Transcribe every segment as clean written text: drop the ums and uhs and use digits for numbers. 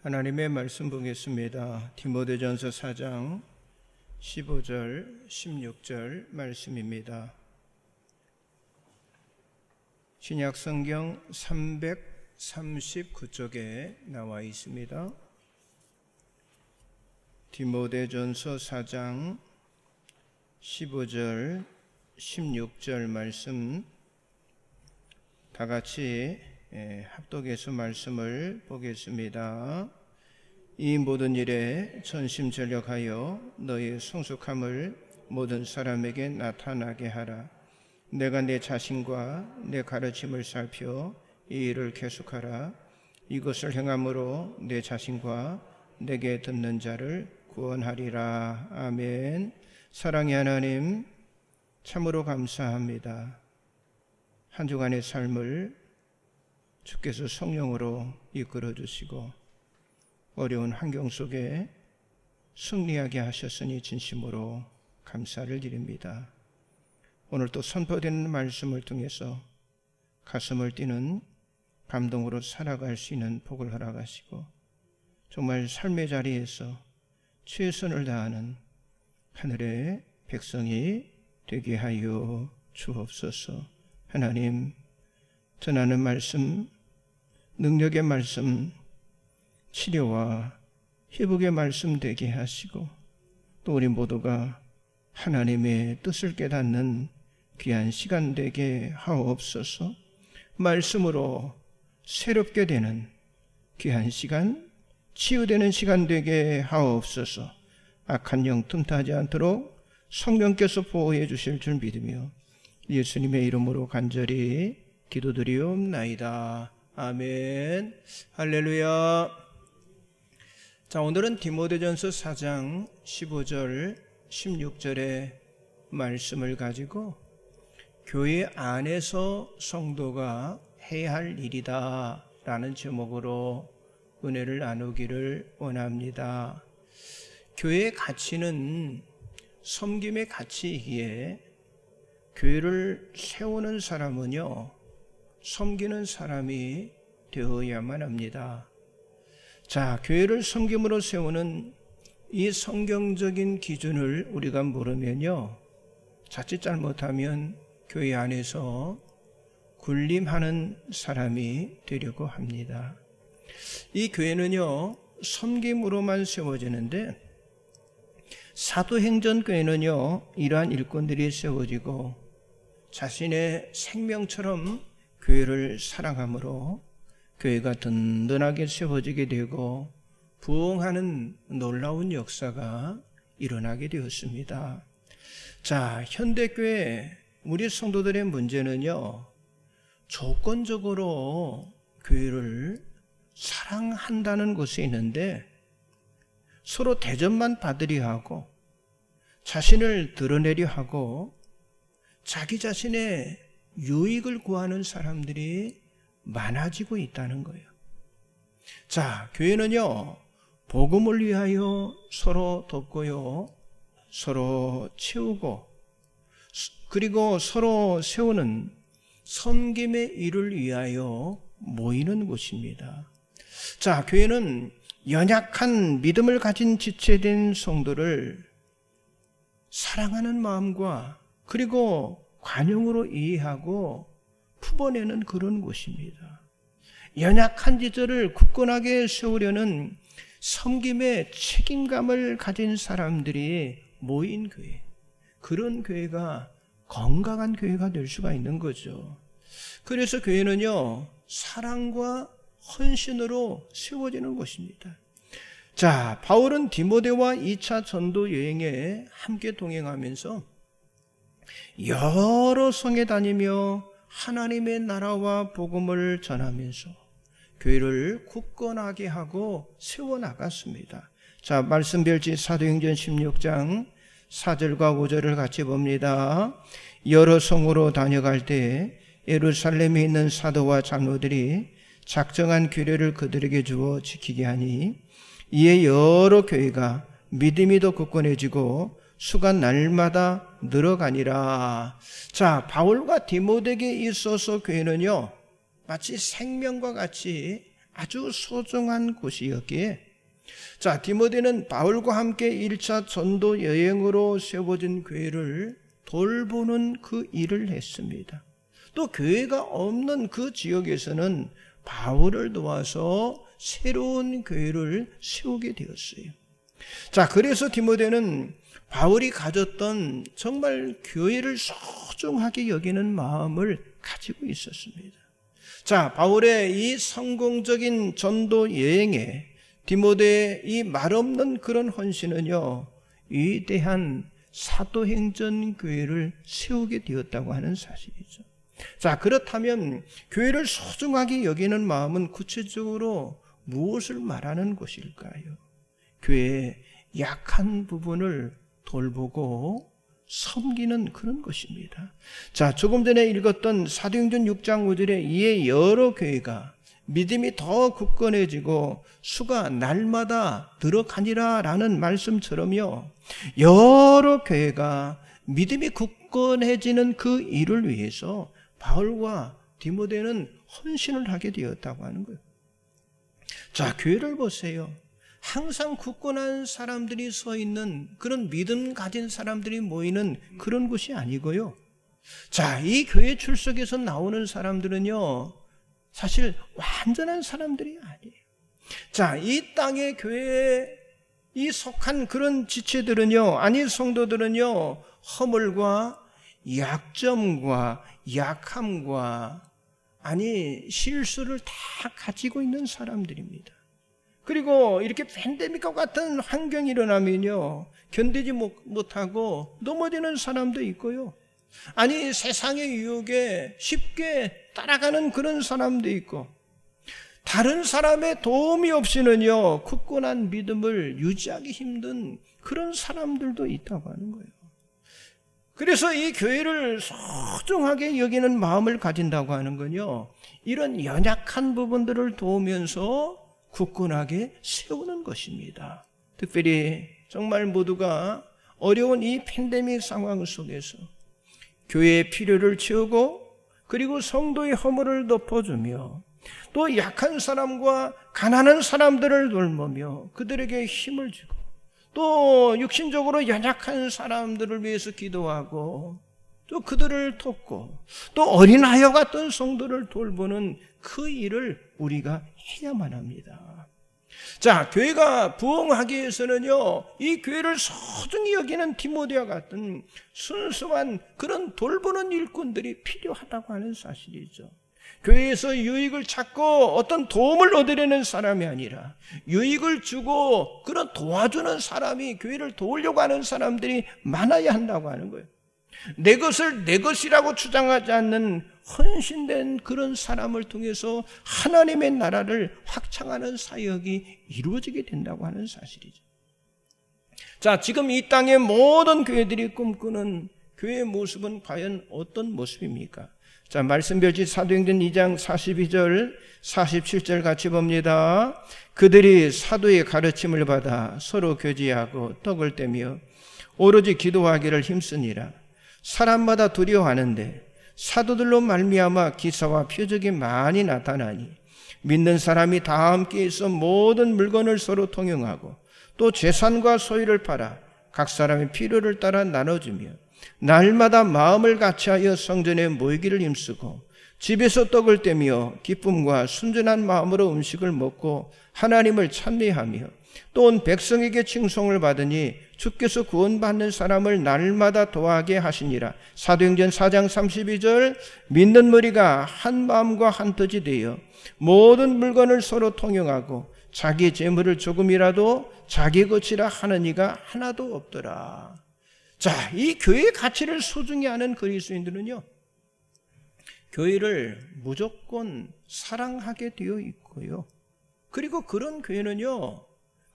하나님의 말씀 보겠습니다. 디모데전서 4장 15절, 16절 말씀입니다. 신약성경 339쪽에 나와 있습니다. 디모데전서 4장 15절, 16절 말씀 다 같이 합독해서 말씀을 보겠습니다. 이 모든 일에 전심전력하여 너의 성숙함을 모든 사람에게 나타나게 하라. 내가 내 자신과 내 가르침을 살펴 이 일을 계속하라. 이것을 행함으로 내 자신과 내게 듣는 자를 구원하리라. 아멘. 사랑의 하나님, 참으로 감사합니다. 한 주간의 삶을 주께서 성령으로 이끌어 주시고 어려운 환경 속에 승리하게 하셨으니 진심으로 감사를 드립니다. 오늘 또 선포되는 말씀을 통해서 가슴을 뛰는 감동으로 살아갈 수 있는 복을 허락하시고 정말 삶의 자리에서 최선을 다하는 하늘의 백성이 되게 하여 주옵소서. 하나님, 전하는 말씀, 능력의 말씀, 치료와 회복의 말씀 되게 하시고 또 우리 모두가 하나님의 뜻을 깨닫는 귀한 시간 되게 하옵소서. 말씀으로 새롭게 되는 귀한 시간, 치유되는 시간 되게 하옵소서. 악한 영 틈타지 않도록 성령께서 보호해 주실 줄 믿으며 예수님의 이름으로 간절히 기도드리옵나이다. 아멘. 할렐루야. 자, 오늘은 디모데전서 4장 15절 16절의 말씀을 가지고 교회 안에서 성도가 해야 할 일이다 라는 제목으로 은혜를 나누기를 원합니다. 교회의 가치는 섬김의 가치이기에 교회를 세우는 사람은요, 섬기는 사람이 되어야만 합니다. 자, 교회를 섬김으로 세우는 이 성경적인 기준을 우리가 모르면요, 자칫 잘못하면 교회 안에서 군림하는 사람이 되려고 합니다. 이 교회는요, 섬김으로만 세워지는데 사도행전교회는요, 이러한 일꾼들이 세워지고 자신의 생명처럼 교회를 사랑함으로 교회가 든든하게 세워지게 되고 부흥하는 놀라운 역사가 일어나게 되었습니다. 자, 현대교회 우리 성도들의 문제는요, 조건적으로 교회를 사랑한다는 것이 있는데 서로 대접만 받으려 하고 자신을 드러내려 하고 자기 자신의 유익을 구하는 사람들이 많아지고 있다는 거예요. 자, 교회는요, 복음을 위하여 서로 돕고요, 서로 채우고, 그리고 서로 세우는 섬김의 일을 위하여 모이는 곳입니다. 자, 교회는 연약한 믿음을 가진 지체된 성도를 사랑하는 마음과 그리고 관용으로 이해하고 품어내는 그런 곳입니다. 연약한 지체를 굳건하게 세우려는 섬김의 책임감을 가진 사람들이 모인 교회, 그런 교회가 건강한 교회가 될 수가 있는 거죠. 그래서 교회는요, 사랑과 헌신으로 세워지는 것입니다. 자, 바울은 디모데와 2차 전도 여행에 함께 동행하면서 여러 성에 다니며 하나님의 나라와 복음을 전하면서 교회를 굳건하게 하고 세워나갔습니다. 자, 말씀별지 사도행전 16장 4절과 5절을 같이 봅니다. 여러 성으로 다녀갈 때 예루살렘에 있는 사도와 장로들이 작정한 규례를 그들에게 주어 지키게 하니 이에 여러 교회가 믿음이 더 굳건해지고 수가 날마다 늘어가니라. 자, 바울과 디모데에게 있어서 교회는요, 마치 생명과 같이 아주 소중한 곳이었기에 자, 디모데는 바울과 함께 1차 전도 여행으로 세워진 교회를 돌보는 그 일을 했습니다. 또 교회가 없는 그 지역에서는 바울을 도와서 새로운 교회를 세우게 되었어요. 자, 그래서 디모데는 바울이 가졌던 정말 교회를 소중하게 여기는 마음을 가지고 있었습니다. 자, 바울의 이 성공적인 전도 여행에 디모데의 이 말없는 그런 헌신은요, 위대한 사도행전 교회를 세우게 되었다고 하는 사실이죠. 자, 그렇다면 교회를 소중하게 여기는 마음은 구체적으로 무엇을 말하는 것일까요? 교회의 약한 부분을 돌보고 섬기는 그런 것입니다. 자, 조금 전에 읽었던 사도행전 6장 5절에 이에 여러 교회가 믿음이 더 굳건해지고 수가 날마다 늘어가니라 라는 말씀처럼요, 여러 교회가 믿음이 굳건해지는 그 일을 위해서 바울과 디모데는 헌신을 하게 되었다고 하는 거예요. 자, 교회를 보세요. 항상 굳건한 사람들이 서 있는 그런 믿음 가진 사람들이 모이는 그런 곳이 아니고요. 자, 이 교회 출석에서 나오는 사람들은요, 사실 완전한 사람들이 아니에요. 자, 이 땅의 교회에 이 속한 그런 지체들은요, 아니 성도들은요, 허물과 약점과 약함과 아니 실수를 다 가지고 있는 사람들입니다. 그리고 이렇게 팬데믹과 같은 환경이 일어나면요, 견디지 못하고 넘어지는 사람도 있고요. 아니 세상의 유혹에 쉽게 따라가는 그런 사람도 있고, 다른 사람의 도움이 없이는요, 굳건한 믿음을 유지하기 힘든 그런 사람들도 있다고 하는 거예요. 그래서 이 교회를 소중하게 여기는 마음을 가진다고 하는 건요, 이런 연약한 부분들을 도우면서 굳건하게 세우는 것입니다. 특별히 정말 모두가 어려운 이 팬데믹 상황 속에서 교회의 필요를 채우고, 그리고 성도의 허물을 덮어주며, 또 약한 사람과 가난한 사람들을 돌보며 그들에게 힘을 주고, 또 육신적으로 연약한 사람들을 위해서 기도하고, 또 그들을 돕고, 또 어린아이와 같은 성도를 돌보는 그 일을 우리가 해야만 합니다. 자, 교회가 부흥하기 위해서는요, 이 교회를 소중히 여기는 디모데와 같은 순수한 그런 돌보는 일꾼들이 필요하다고 하는 사실이죠. 교회에서 유익을 찾고 어떤 도움을 얻으려는 사람이 아니라 유익을 주고 그런 도와주는 사람이, 교회를 도우려고 하는 사람들이 많아야 한다고 하는 거예요. 내 것을 내 것이라고 주장하지 않는 헌신된 그런 사람을 통해서 하나님의 나라를 확장하는 사역이 이루어지게 된다고 하는 사실이죠. 자, 지금 이 땅의 모든 교회들이 꿈꾸는 교회의 모습은 과연 어떤 모습입니까? 자, 말씀별지 사도행전 2장 42절 47절 같이 봅니다. 그들이 사도의 가르침을 받아 서로 교제하고 떡을 떼며 오로지 기도하기를 힘쓰니라. 사람마다 두려워하는데 사도들로 말미암아 기사와 표적이 많이 나타나니 믿는 사람이 다 함께 있어 모든 물건을 서로 통용하고 또 재산과 소유를 팔아 각 사람의 필요를 따라 나눠주며 날마다 마음을 같이하여 성전에 모이기를 힘쓰고 집에서 떡을 떼며 기쁨과 순전한 마음으로 음식을 먹고 하나님을 찬미하며 또 온 백성에게 칭송을 받으니 주께서 구원받는 사람을 날마다 도하게 하시니라. 사도행전 4장 32절 믿는 무리가 한 마음과 한 뜻이 되어 모든 물건을 서로 통용하고 자기 재물을 조금이라도 자기 것이라 하는 이가 하나도 없더라. 자, 이 교회의 가치를 소중히 하는 그리스도인들은요, 교회를 무조건 사랑하게 되어 있고요, 그리고 그런 교회는요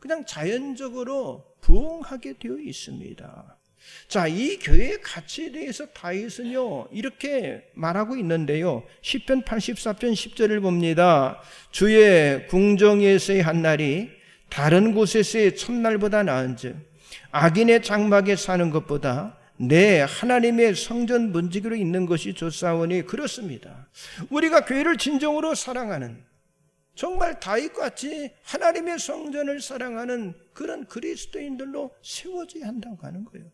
그냥 자연적으로 부흥하게 되어 있습니다. 자, 이 교회의 가치에 대해서 다윗은요 이렇게 말하고 있는데요, 시편 84편 10절을 봅니다. 주의 궁정에서의 한 날이 다른 곳에서의 첫날보다 나은즉 악인의 장막에 사는 것보다 내 하나님의 성전 문지기로 있는 것이 좋사오니. 그렇습니다. 우리가 교회를 진정으로 사랑하는, 정말 다윗같이 하나님의 성전을 사랑하는 그런 그리스도인들로 세워져야 한다고 하는 거예요.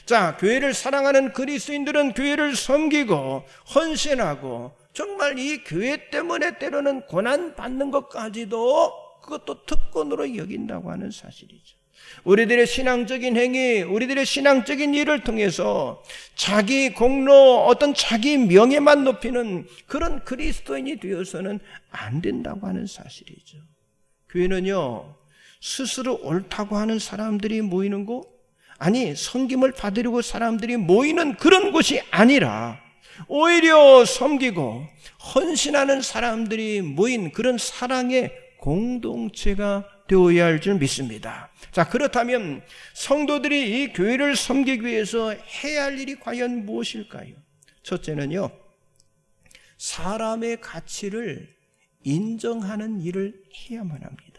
자, 교회를 사랑하는 그리스도인들은 교회를 섬기고 헌신하고 정말 이 교회 때문에 때로는 고난받는 것까지도 그것도 특권으로 여긴다고 하는 사실이죠. 우리들의 신앙적인 행위, 우리들의 신앙적인 일을 통해서 자기 공로, 어떤 자기 명예만 높이는 그런 그리스도인이 되어서는 안 된다고 하는 사실이죠. 교회는요, 스스로 옳다고 하는 사람들이 모이는 곳, 아니 섬김을 받으려고 사람들이 모이는 그런 곳이 아니라 오히려 섬기고 헌신하는 사람들이 모인 그런 사랑의 공동체가 되어야 할 줄 믿습니다. 자, 그렇다면 성도들이 이 교회를 섬기기 위해서 해야 할 일이 과연 무엇일까요? 첫째는요, 사람의 가치를 인정하는 일을 해야만 합니다.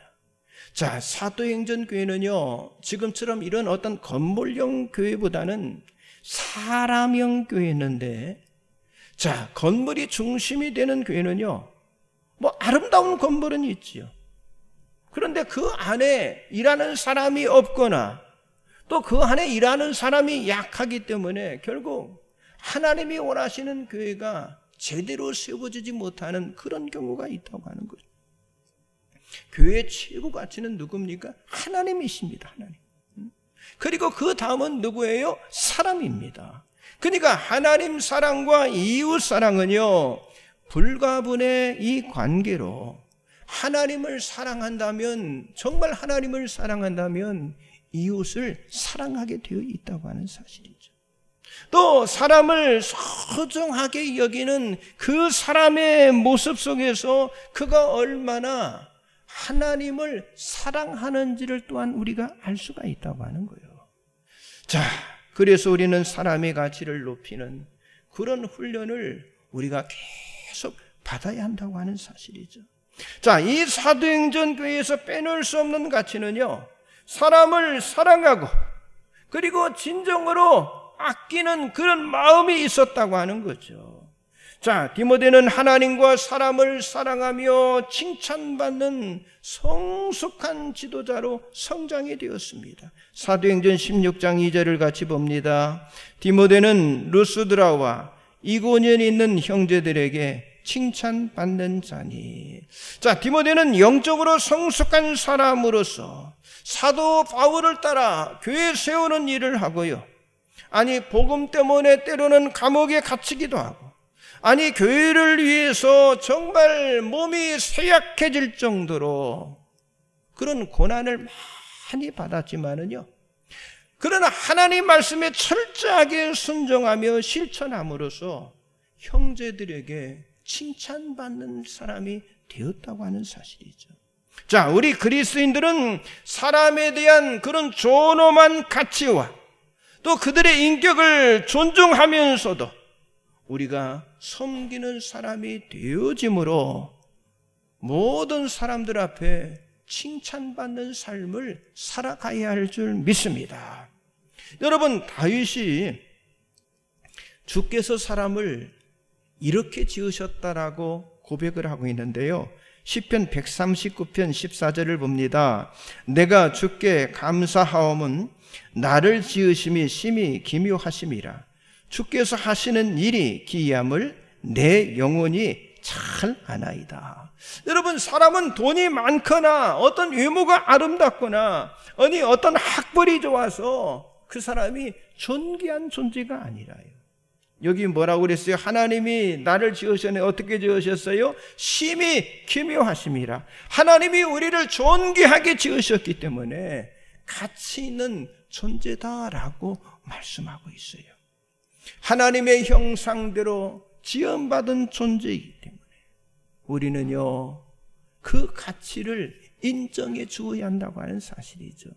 자, 사도행전 교회는요, 지금처럼 이런 어떤 건물형 교회보다는 사람형 교회였는데, 자, 건물이 중심이 되는 교회는요, 뭐 아름다운 건물은 있지요. 그런데 그 안에 일하는 사람이 없거나 또 그 안에 일하는 사람이 약하기 때문에 결국 하나님이 원하시는 교회가 제대로 세워지지 못하는 그런 경우가 있다고 하는 거죠. 교회의 최고 가치는 누굽니까? 하나님이십니다. 하나님. 그리고 그 다음은 누구예요? 사람입니다. 그러니까 하나님 사랑과 이웃 사랑은요, 불가분의 이 관계로 하나님을 사랑한다면, 정말 하나님을 사랑한다면 이웃을 사랑하게 되어 있다고 하는 사실이죠. 또 사람을 소중하게 여기는 그 사람의 모습 속에서 그가 얼마나 하나님을 사랑하는지를 또한 우리가 알 수가 있다고 하는 거예요. 자, 그래서 우리는 사람의 가치를 높이는 그런 훈련을 우리가 계속 받아야 한다고 하는 사실이죠. 자, 이 사도행전 교회에서 빼놓을 수 없는 가치는요, 사람을 사랑하고 그리고 진정으로 아끼는 그런 마음이 있었다고 하는 거죠. 자, 디모데는 하나님과 사람을 사랑하며 칭찬받는 성숙한 지도자로 성장이 되었습니다. 사도행전 16장 2절을 같이 봅니다. 디모데는 루스드라와 이고니온에 있는 형제들에게 칭찬받는 자니. 자, 디모데는 영적으로 성숙한 사람으로서 사도 바울을 따라 교회 세우는 일을 하고요, 아니 복음 때문에 때로는 감옥에 갇히기도 하고, 아니 교회를 위해서 정말 몸이 쇠약해질 정도로 그런 고난을 많이 받았지만은요, 그러나 하나님 말씀에 철저하게 순종하며 실천함으로써 형제들에게 칭찬받는 사람이 되었다고 하는 사실이죠. 자, 우리 그리스도인들은 사람에 대한 그런 존엄한 가치와 또 그들의 인격을 존중하면서도 우리가 섬기는 사람이 되어짐으로 모든 사람들 앞에 칭찬받는 삶을 살아가야 할 줄 믿습니다. 여러분, 다윗이 주께서 사람을 이렇게 지으셨다라고 고백을 하고 있는데요, 시편 139편 14절을 봅니다. 내가 주께 감사하옴은 나를 지으심이 심히 기묘하심이라. 주께서 하시는 일이 기이함을 내 영혼이 잘 아나이다. 여러분, 사람은 돈이 많거나 어떤 외모가 아름답거나 아니 어떤 학벌이 좋아서 그 사람이 존귀한 존재가 아니라요. 여기 뭐라고 그랬어요? 하나님이 나를 지으셨네. 어떻게 지으셨어요? 심히 기묘하심이라. 하나님이 우리를 존귀하게 지으셨기 때문에 가치 있는 존재다라고 말씀하고 있어요. 하나님의 형상대로 지음받은 존재이기 때문에 우리는요, 그 가치를 인정해 주어야 한다고 하는 사실이죠.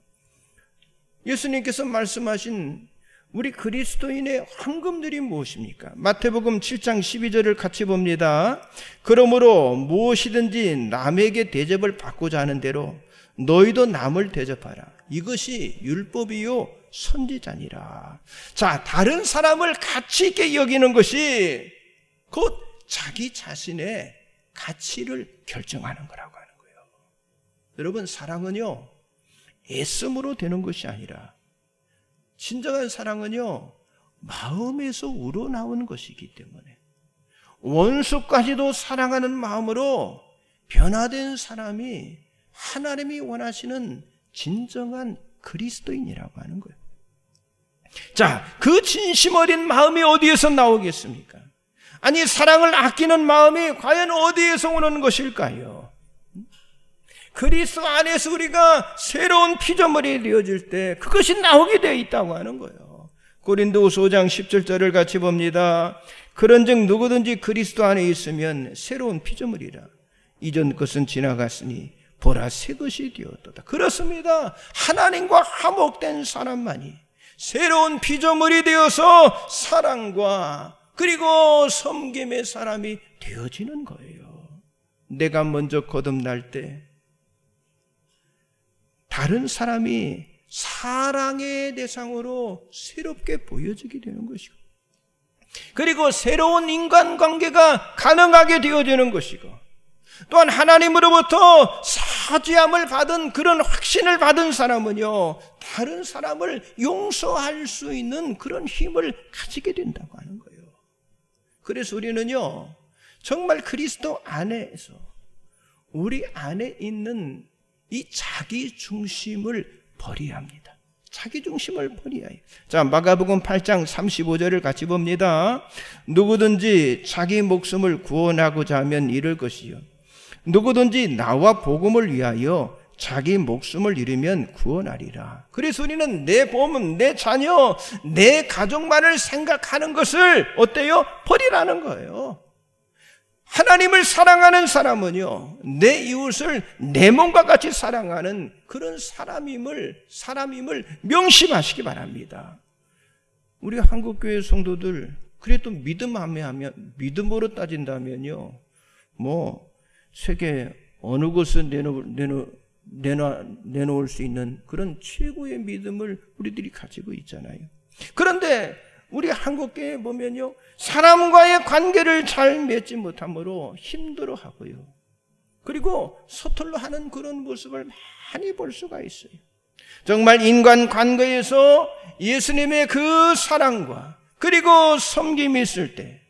예수님께서 말씀하신 우리 그리스도인의 황금들이 무엇입니까? 마태복음 7장 12절을 같이 봅니다. 그러므로 무엇이든지 남에게 대접을 받고자 하는 대로 너희도 남을 대접하라. 이것이 율법이요 선지자니라. 자, 다른 사람을 가치 있게 여기는 것이 곧 자기 자신의 가치를 결정하는 거라고 하는 여러분, 사랑은요, 애씀으로 되는 것이 아니라 진정한 사랑은요, 마음에서 우러나오는 것이기 때문에 원수까지도 사랑하는 마음으로 변화된 사람이 하나님이 원하시는 진정한 그리스도인이라고 하는 거예요. 자, 그 진심 어린 마음이 어디에서 나오겠습니까? 아니, 사랑을 아끼는 마음이 과연 어디에서 오는 것일까요? 그리스도 안에서 우리가 새로운 피조물이 되어질 때 그것이 나오게 되어 있다고 하는 거예요. 고린도후서 5장 17절을 같이 봅니다. 그런즉 누구든지 그리스도 안에 있으면 새로운 피조물이라. 이전 것은 지나갔으니 보라 새 것이 되었도다. 그렇습니다. 하나님과 화목된 사람만이 새로운 피조물이 되어서 사랑과 그리고 섬김의 사람이 되어지는 거예요. 내가 먼저 거듭날 때 다른 사람이 사랑의 대상으로 새롭게 보여지게 되는 것이고, 그리고 새로운 인간관계가 가능하게 되어지는 것이고, 또한 하나님으로부터 사죄함을 받은 그런 확신을 받은 사람은요, 다른 사람을 용서할 수 있는 그런 힘을 가지게 된다고 하는 거예요. 그래서 우리는요, 정말 그리스도 안에서 우리 안에 있는 이 자기 중심을 버려야 합니다. 자기 중심을 버려야 해요. 자, 마가복음 8장 35절을 같이 봅니다. 누구든지 자기 목숨을 구원하고자 하면 잃을 것이요, 누구든지 나와 복음을 위하여 자기 목숨을 잃으면 구원하리라. 그래서 우리는 내 몸, 내 자녀, 내 가족만을 생각하는 것을 어때요? 버리라는 거예요. 하나님을 사랑하는 사람은요, 내 이웃을 내 몸과 같이 사랑하는 그런 사람임을 명심하시기 바랍니다. 우리 한국교회 성도들, 그래도 믿음으로 따진다면요, 뭐 세계 어느 곳에 내놓을 수 있는 그런 최고의 믿음을 우리들이 가지고 있잖아요. 그런데 우리 한국교회에 보면요, 사람과의 관계를 잘 맺지 못함으로 힘들어하고요, 그리고 서툴러 하는 그런 모습을 많이 볼 수가 있어요. 정말 인간관계에서 예수님의 그 사랑과 그리고 섬김이 있을 때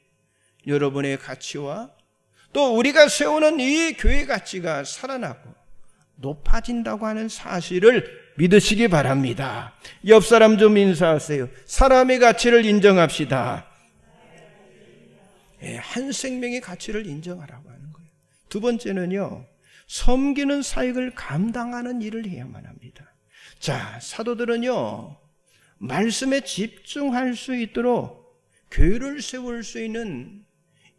여러분의 가치와 또 우리가 세우는 이 교회 가치가 살아나고 높아진다고 하는 사실을 믿으시기 바랍니다. 옆 사람 좀 인사하세요. 사람의 가치를 인정합시다. 한 생명의 가치를 인정하라고 하는 거예요. 두 번째는요, 섬기는 사역을 감당하는 일을 해야만 합니다. 자, 사도들은요, 말씀에 집중할 수 있도록 교회를 세울 수 있는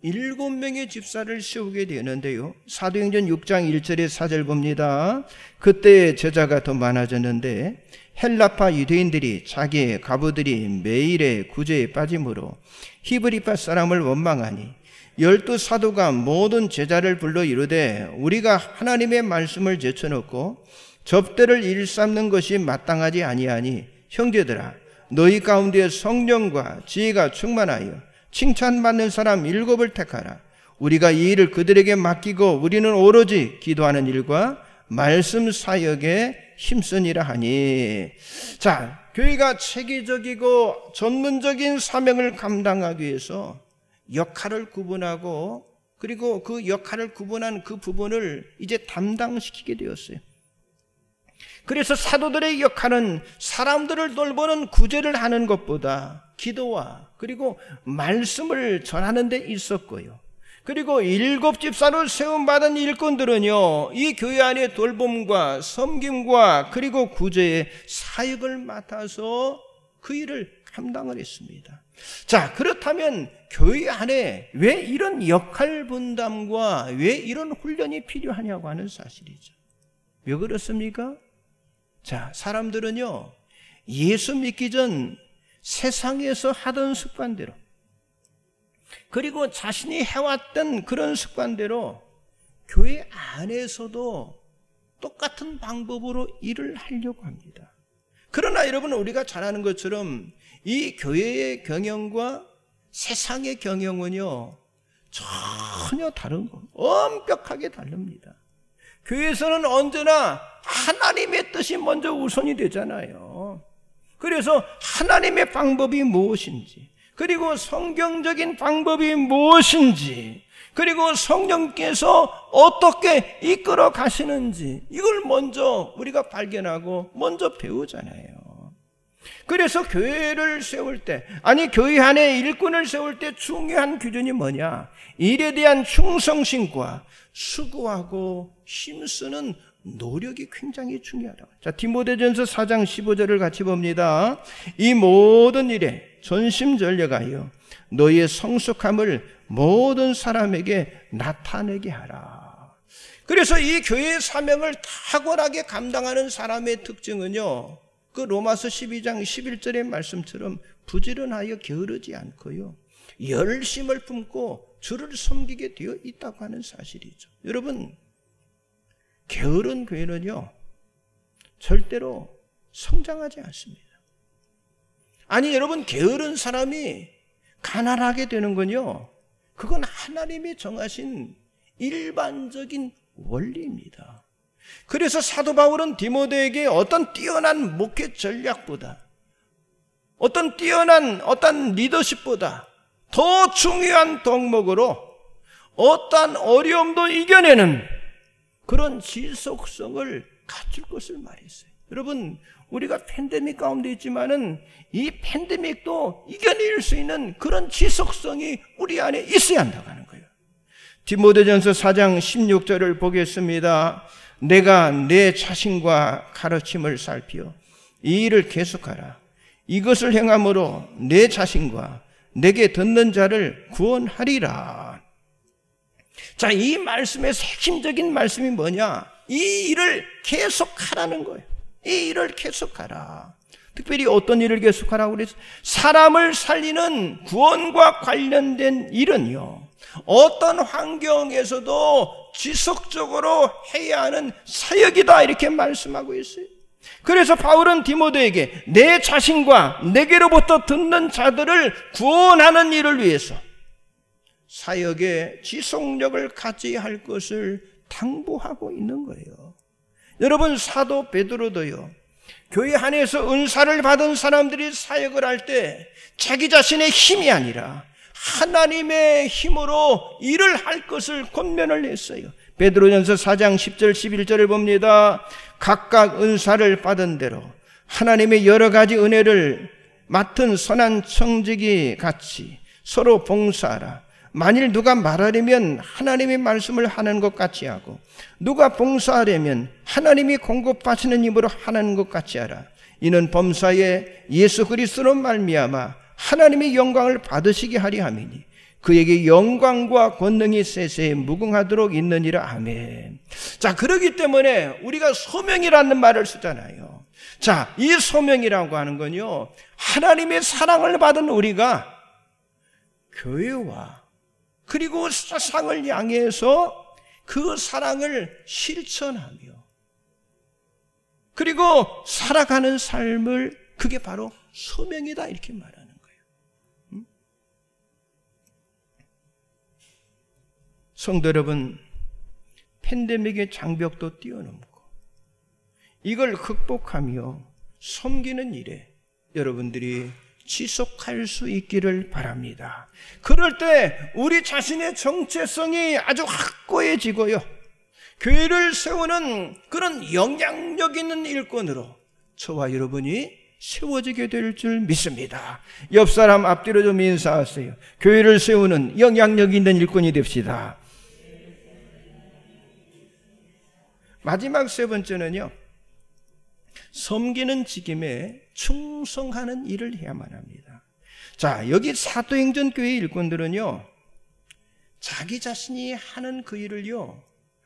7명의 집사를 세우게 되는데요, 사도행전 6장 1절에 4절 봅니다. 그때 제자가 더 많아졌는데 헬라파 유대인들이 자기의 가부들이 매일의 구제에 빠짐으로 히브리파 사람을 원망하니 12 사도가 모든 제자를 불러 이르되 우리가 하나님의 말씀을 제쳐놓고 접대를 일삼는 것이 마땅하지 아니하니 형제들아, 너희 가운데 성령과 지혜가 충만하여 칭찬받는 사람 7을 택하라. 우리가 이 일을 그들에게 맡기고 우리는 오로지 기도하는 일과 말씀 사역에 힘쓰니라 하니. 자, 교회가 체계적이고 전문적인 사명을 감당하기 위해서 역할을 구분하고, 그리고 그 역할을 구분한 그 부분을 이제 담당시키게 되었어요. 그래서 사도들의 역할은 사람들을 돌보는 구제를 하는 것보다 기도와 그리고 말씀을 전하는 데 있었고요, 그리고 7 집사로 세움받은 일꾼들은요, 이 교회 안의 돌봄과 섬김과 그리고 구제의 사역을 맡아서 그 일을 감당을 했습니다. 자, 그렇다면 교회 안에 왜 이런 역할 분담과 왜 이런 훈련이 필요하냐고 하는 사실이죠. 왜 그렇습니까? 자, 사람들은요, 예수 믿기 전 세상에서 하던 습관대로, 그리고 자신이 해왔던 그런 습관대로 교회 안에서도 똑같은 방법으로 일을 하려고 합니다. 그러나 여러분, 우리가 잘 아는 것처럼 이 교회의 경영과 세상의 경영은요, 전혀 다른 거, 엄격하게 다릅니다. 교회에서는 언제나 하나님의 뜻이 먼저 우선이 되잖아요. 그래서 하나님의 방법이 무엇인지, 그리고 성경적인 방법이 무엇인지, 그리고 성령께서 어떻게 이끌어 가시는지, 이걸 먼저 우리가 발견하고 먼저 배우잖아요. 그래서 교회를 세울 때, 아니 교회 안에 일꾼을 세울 때 중요한 기준이 뭐냐? 일에 대한 충성심과 수고하고 힘쓰는 노력이 굉장히 중요하다고. 자, 디모데전서 4장 15절을 같이 봅니다. 이 모든 일에 전심전력하여 너희의 성숙함을 모든 사람에게 나타내게 하라. 그래서 이 교회의 사명을 탁월하게 감당하는 사람의 특징은요, 그 로마서 12장 11절의 말씀처럼 부지런하여 게으르지 않고요, 열심을 품고 주를 섬기게 되어 있다고 하는 사실이죠. 여러분, 게으른 교회는요 절대로 성장하지 않습니다. 아니 여러분, 게으른 사람이 가난하게 되는 건요, 그건 하나님이 정하신 일반적인 원리입니다. 그래서 사도 바울은 디모데에게 어떤 뛰어난 목회 전략보다, 어떤 뛰어난 리더십보다 더 중요한 덕목으로 어떠한 어려움도 이겨내는 그런 지속성을 갖출 것을 말했어요. 여러분, 우리가 팬데믹 가운데 있지만은 이 팬데믹도 이겨낼 수 있는 그런 지속성이 우리 안에 있어야 한다고 하는 거예요. 디모데전서 4장 16절을 보겠습니다. 내가 내 자신과 가르침을 살피어 이 일을 계속하라. 이것을 행함으로 내 자신과 내게 듣는 자를 구원하리라. 자, 이 말씀의 핵심적인 말씀이 뭐냐? 이 일을 계속하라는 거예요. 이 일을 계속하라. 특별히 어떤 일을 계속하라고 그랬어요? 사람을 살리는 구원과 관련된 일은요, 어떤 환경에서도 지속적으로 해야 하는 사역이다, 이렇게 말씀하고 있어요. 그래서 바울은 디모데에게 내 자신과 내게로부터 듣는 자들을 구원하는 일을 위해서 사역의 지속력을 갖지 할 것을 당부하고 있는 거예요. 여러분, 사도 베드로도요, 교회 안에서 은사를 받은 사람들이 사역을 할 때 자기 자신의 힘이 아니라 하나님의 힘으로 일을 할 것을 권면을 했어요. 베드로전서 4장 10절 11절을 봅니다. 각각 은사를 받은 대로 하나님의 여러 가지 은혜를 맡은 선한 청지기 같이 서로 봉사하라. 만일 누가 말하려면 하나님의 말씀을 하는 것 같이 하고, 누가 봉사하려면 하나님이 공급하시는 힘으로 하는 것 같이 하라. 이는 범사에 예수 그리스도로 말미암아 하나님의 영광을 받으시게 하리 함이니 그에게 영광과 권능이 세세에 무궁하도록 있느니라. 아멘. 자, 그렇기 때문에 우리가 소명이라는 말을 쓰잖아요. 자, 이 소명이라고 하는 건요, 하나님의 사랑을 받은 우리가 교회와 그리고 세상을 향해서 그 사랑을 실천하며 그리고 살아가는 삶을, 그게 바로 소명이다, 이렇게 말하는 거예요. 성도 여러분, 팬데믹의 장벽도 뛰어넘고 이걸 극복하며 섬기는 일에 여러분들이 지속할 수 있기를 바랍니다. 그럴 때 우리 자신의 정체성이 아주 확고해지고요, 교회를 세우는 그런 영향력 있는 일꾼으로 저와 여러분이 세워지게 될 줄 믿습니다. 옆 사람 앞뒤로 좀 인사하세요. 교회를 세우는 영향력 있는 일꾼이 됩시다. 마지막 세 번째는요, 섬기는 직임에 충성하는 일을 해야만 합니다. 자, 여기 사도행전 교회 일꾼들은요, 자기 자신이 하는 그 일을요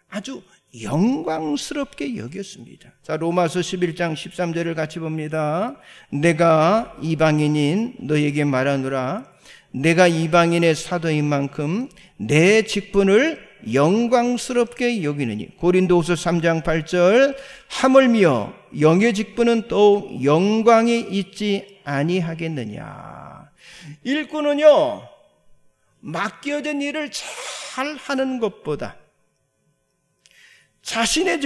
아주 영광스럽게 여겼습니다. 자, 로마서 11장 13절을 같이 봅니다. 내가 이방인인 너에게 말하노라. 내가 이방인의 사도인 만큼 내 직분을 영광스럽게 여기느니. 고린도후서 3장 8절. 하물며 영의 직분은 더욱 영광이 있지 아니하겠느냐. 일꾼은요, 맡겨진 일을 잘 하는 것보다 자신의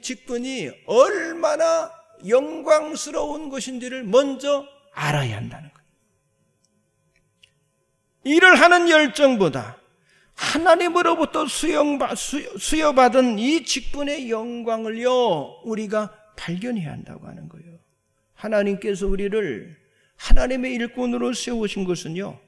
직분이 얼마나 영광스러운 것인지를 먼저 알아야 한다는 거예요. 일을 하는 열정보다 하나님으로부터 수여받은 이 직분의 영광을요, 우리가 발견해야 한다고 하는 거예요. 하나님께서 우리를 하나님의 일꾼으로 세우신 것은요,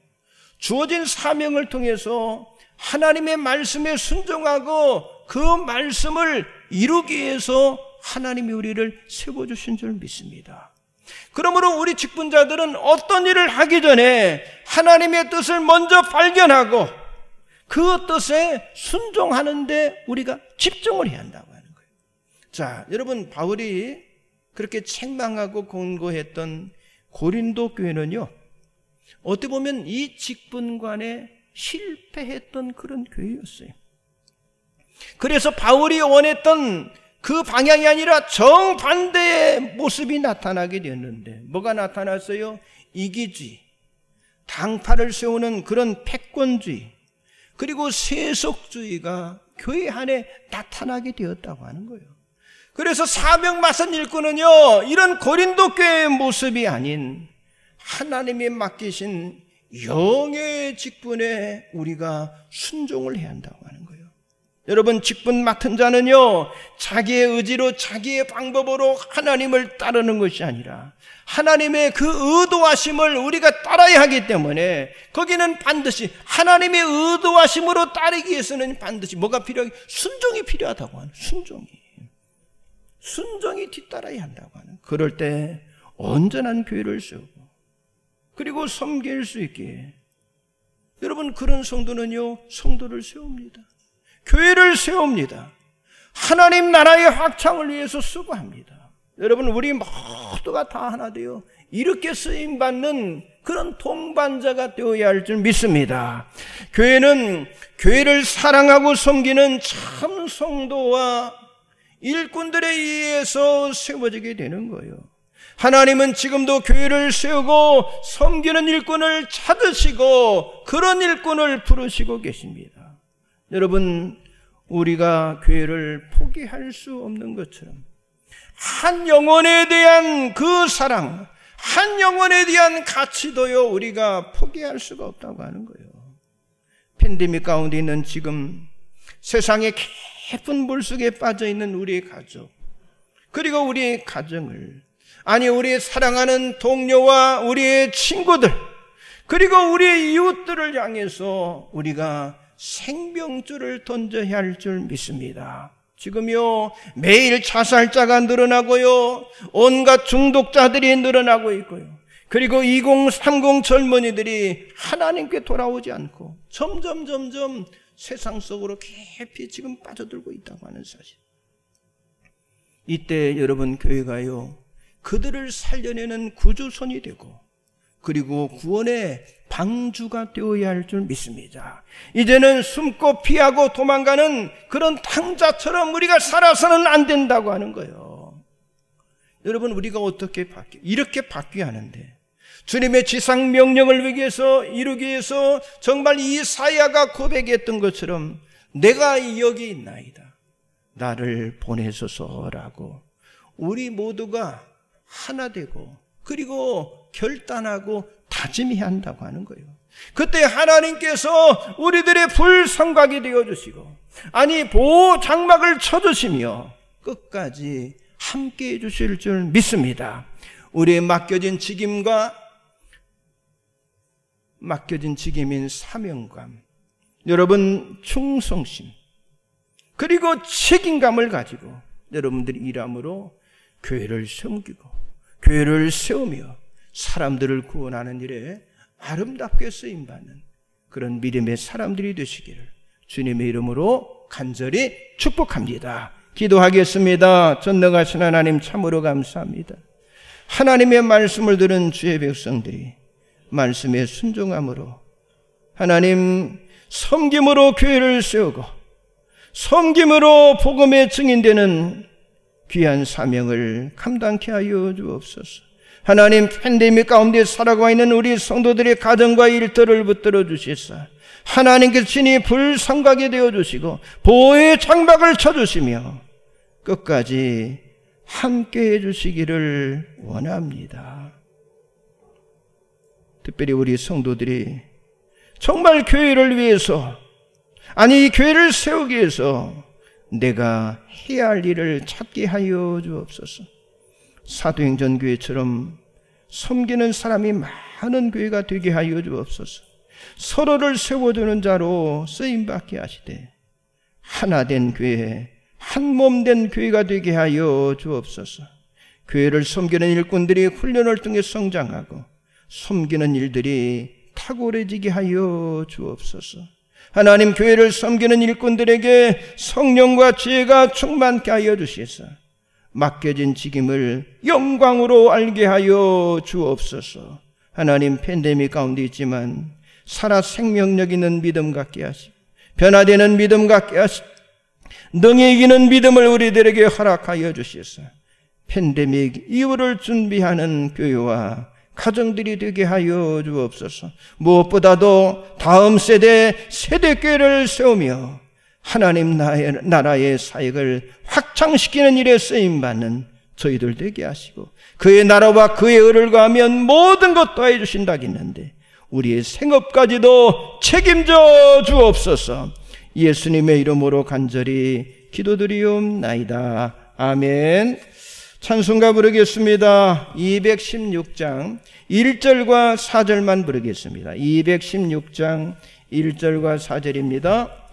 주어진 사명을 통해서 하나님의 말씀에 순종하고 그 말씀을 이루기 위해서 하나님이 우리를 세워주신 줄 믿습니다. 그러므로 우리 직분자들은 어떤 일을 하기 전에 하나님의 뜻을 먼저 발견하고 그 뜻에 순종하는 데 우리가 집중을 해야 한다고 하는 거예요. 자, 여러분, 바울이 그렇게 책망하고 권고했던 고린도 교회는요, 어떻게 보면 이 직분관에 실패했던 그런 교회였어요. 그래서 바울이 원했던 그 방향이 아니라 정반대의 모습이 나타나게 되었는데, 뭐가 나타났어요? 이기주의, 당파를 세우는 그런 패권주의, 그리고 세속주의가 교회 안에 나타나게 되었다고 하는 거예요. 그래서 사명 맡은 일꾼은요, 이런 고린도 교회의 모습이 아닌 하나님이 맡기신 영의 직분에 우리가 순종을 해야 한다고 하는 거예요. 여러분, 직분 맡은 자는요, 자기의 의지로 자기의 방법으로 하나님을 따르는 것이 아니라 하나님의 그 의도하심을 우리가 따라야 하기 때문에 거기는 반드시 하나님의 의도하심으로 따르기 위해서는 반드시 뭐가 필요하게? 순종이 필요하다고 하는, 순종이 뒤따라야 한다고 하는. 그럴 때 온전한 교회를 세우고 그리고 섬길 수 있게, 여러분, 그런 성도는요, 성도를 세웁니다. 교회를 세웁니다. 하나님 나라의 확장을 위해서 수고합니다. 여러분, 우리 모두가 다 하나 되어 이렇게 쓰임받는 그런 동반자가 되어야 할 줄 믿습니다. 교회는 교회를 사랑하고 섬기는 참 성도와 일꾼들에 의해서 세워지게 되는 거예요. 하나님은 지금도 교회를 세우고 섬기는 일꾼을 찾으시고 그런 일꾼을 부르시고 계십니다. 여러분, 우리가 교회를 포기할 수 없는 것처럼 한 영혼에 대한 그 사랑, 한 영혼에 대한 가치도요, 우리가 포기할 수가 없다고 하는 거예요. 팬데믹 가운데 있는 지금 세상의 깊은 물속에 빠져 있는 우리의 가족, 그리고 우리의 가정을, 아니 우리의 사랑하는 동료와 우리의 친구들, 그리고 우리의 이웃들을 향해서 우리가 생명줄을 던져야 할 줄 믿습니다. 지금요, 매일 자살자가 늘어나고요, 온갖 중독자들이 늘어나고 있고요, 그리고 2030 젊은이들이 하나님께 돌아오지 않고 점점 세상 속으로 깊이 지금 빠져들고 있다고 하는 사실. 이때 여러분, 교회가요, 그들을 살려내는 구주선이 되고 그리고 구원의 방주가 되어야 할 줄 믿습니다. 이제는 숨고 피하고 도망가는 그런 탕자처럼 우리가 살아서는 안 된다고 하는 거예요. 여러분, 우리가 어떻게 이렇게 바뀌어야 하는데, 주님의 지상 명령을 이루기 위해서 정말 이사야가 고백했던 것처럼 내가 여기 있나이다, 나를 보내소서라고 우리 모두가 하나 되고 그리고 결단하고 다짐해야 한다고 하는 거예요. 그때 하나님께서 우리들의 불성각이 되어주시고, 아니 보호 장막을 쳐주시며 끝까지 함께해 주실 줄 믿습니다. 우리의 맡겨진 직임인 사명감, 여러분 충성심, 그리고 책임감을 가지고 여러분들이 일함으로 교회를 섬기고 교회를 세우며 사람들을 구원하는 일에 아름답게 쓰임받는 그런 믿음의 사람들이 되시기를 주님의 이름으로 간절히 축복합니다. 기도하겠습니다. 전능하신 하나님, 참으로 감사합니다. 하나님의 말씀을 들은 주의 백성들이 말씀에 순종함으로 하나님, 섬김으로 교회를 세우고 섬김으로 복음의 증인되는 귀한 사명을 감당케 하여 주옵소서. 하나님, 팬데믹 가운데 살아가고 있는 우리 성도들의 가정과 일터를 붙들어 주시사 하나님께서 친히 불성각이 되어주시고 보호의 장막을 쳐주시며 끝까지 함께 해주시기를 원합니다. 특별히 우리 성도들이 정말 교회를 위해서, 아니 이 교회를 세우기 위해서 내가 해야 할 일을 찾게 하여 주옵소서. 사도행전 교회처럼 섬기는 사람이 많은 교회가 되게 하여 주옵소서. 서로를 세워주는 자로 쓰임받게 하시되 하나된 교회, 한몸된 교회가 되게 하여 주옵소서. 교회를 섬기는 일꾼들이 훈련을 통해 성장하고 섬기는 일들이 탁월해지게 하여 주옵소서. 하나님, 교회를 섬기는 일꾼들에게 성령과 지혜가 충만케 하여 주시사 맡겨진 직임을 영광으로 알게 하여 주옵소서. 하나님, 팬데믹 가운데 있지만 살아 생명력 있는 믿음 갖게 하시고 변화되는 믿음 갖게 하시고 능히 이기는 믿음을 우리들에게 허락하여 주시사 팬데믹 이후를 준비하는 교회와 가정들이 되게 하여 주옵소서. 무엇보다도 다음 세대교회를 세우며 하나님 나라의 사역을 확장시키는 일에 쓰임받는 저희들 되게 하시고 그의 나라와 그의 의를 구하면 모든 것 더해 주신다겠는데 우리의 생업까지도 책임져 주옵소서. 예수님의 이름으로 간절히 기도드리옵나이다. 아멘. 찬송가 부르겠습니다. 216장 1절과 4절만 부르겠습니다. 216장 1절과 4절입니다.